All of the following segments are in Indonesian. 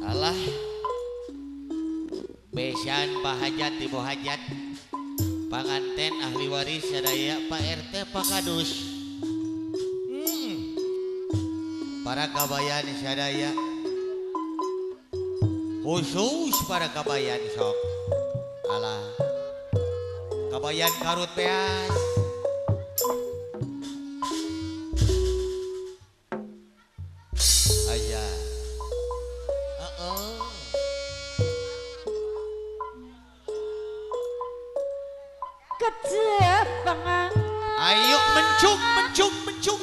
Alah besan Pak Hajat Ibu Hajat panganten ahli waris sadaya Pak RT Pak Kadus para kabayan sadaya khusus para kabayan sok alah kabayan karut peas aja Kejepangan ayo mencuk mencuk mencuk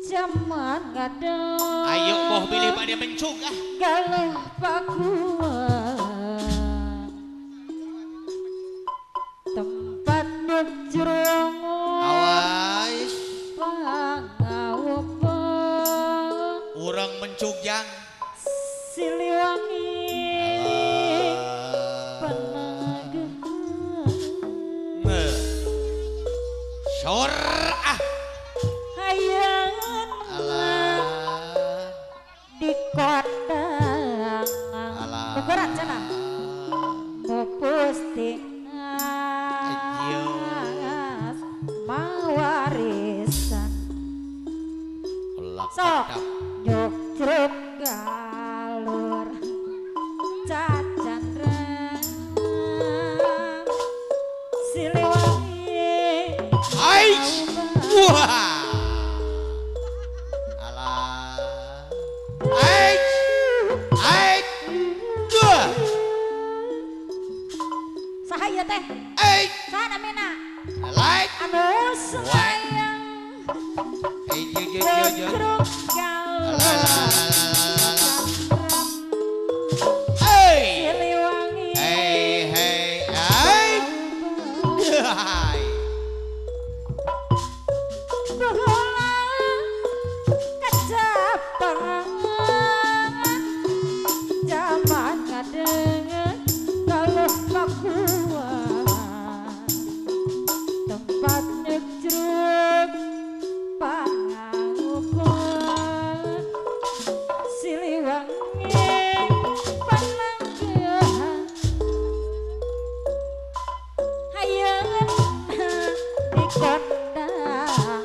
zaman ngadeng ayo boh pilih pada mencuk ah galuh pakuan tempat nuk jurung awas pangawepeng urang mencuk jang Siliwangi sor ah hayangan alah di kodang alah beberat cina mupusti ayo mawarisan ulak sok kadap nyuk jeruk galur cacan rang Siliwangi aish wah alah aish aish dua sahaya teh aish sana mina like anu sayang yo jeruk galur hey Siliwangi hey hey hey hai zaman ngadeng galuh pakuan tempat nyejruk pangaupun Siliwangi pananggehan hayangan di kondangan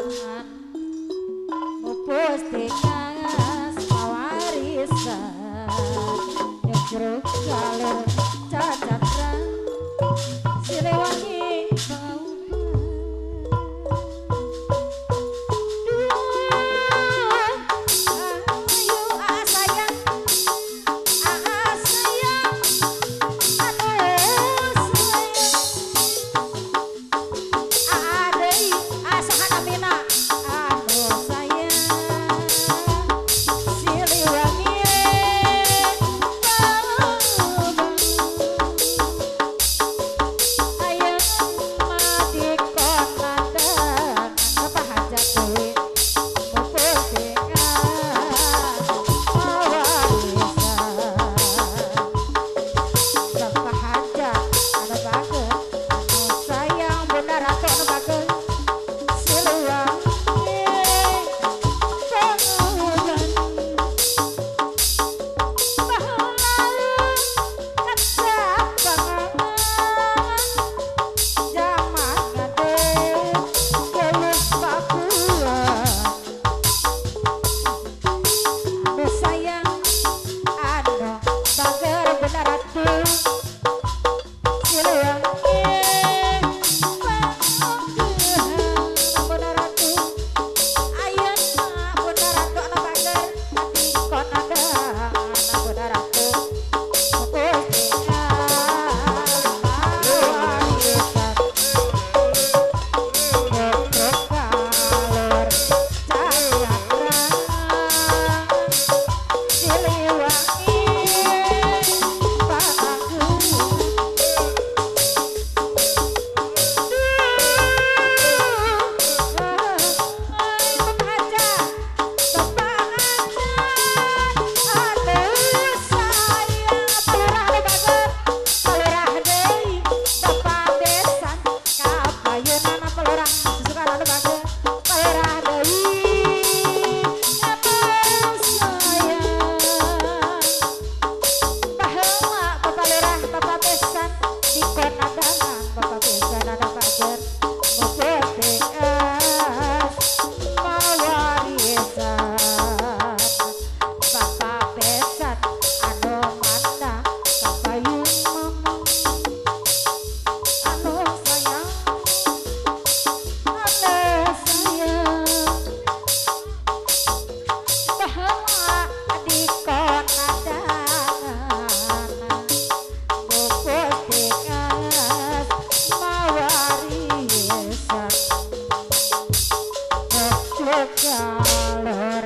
kalor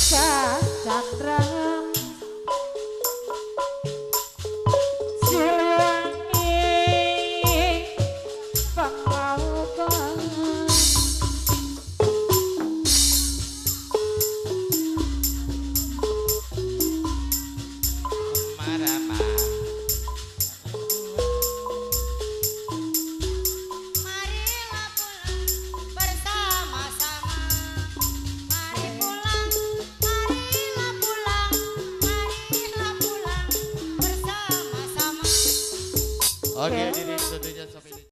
kacandrang Siliwangi pangauban Marama Marilah pulang bersama-sama. Mari pulang, marilah pulang, marilah pulang bersama-sama. Oke diri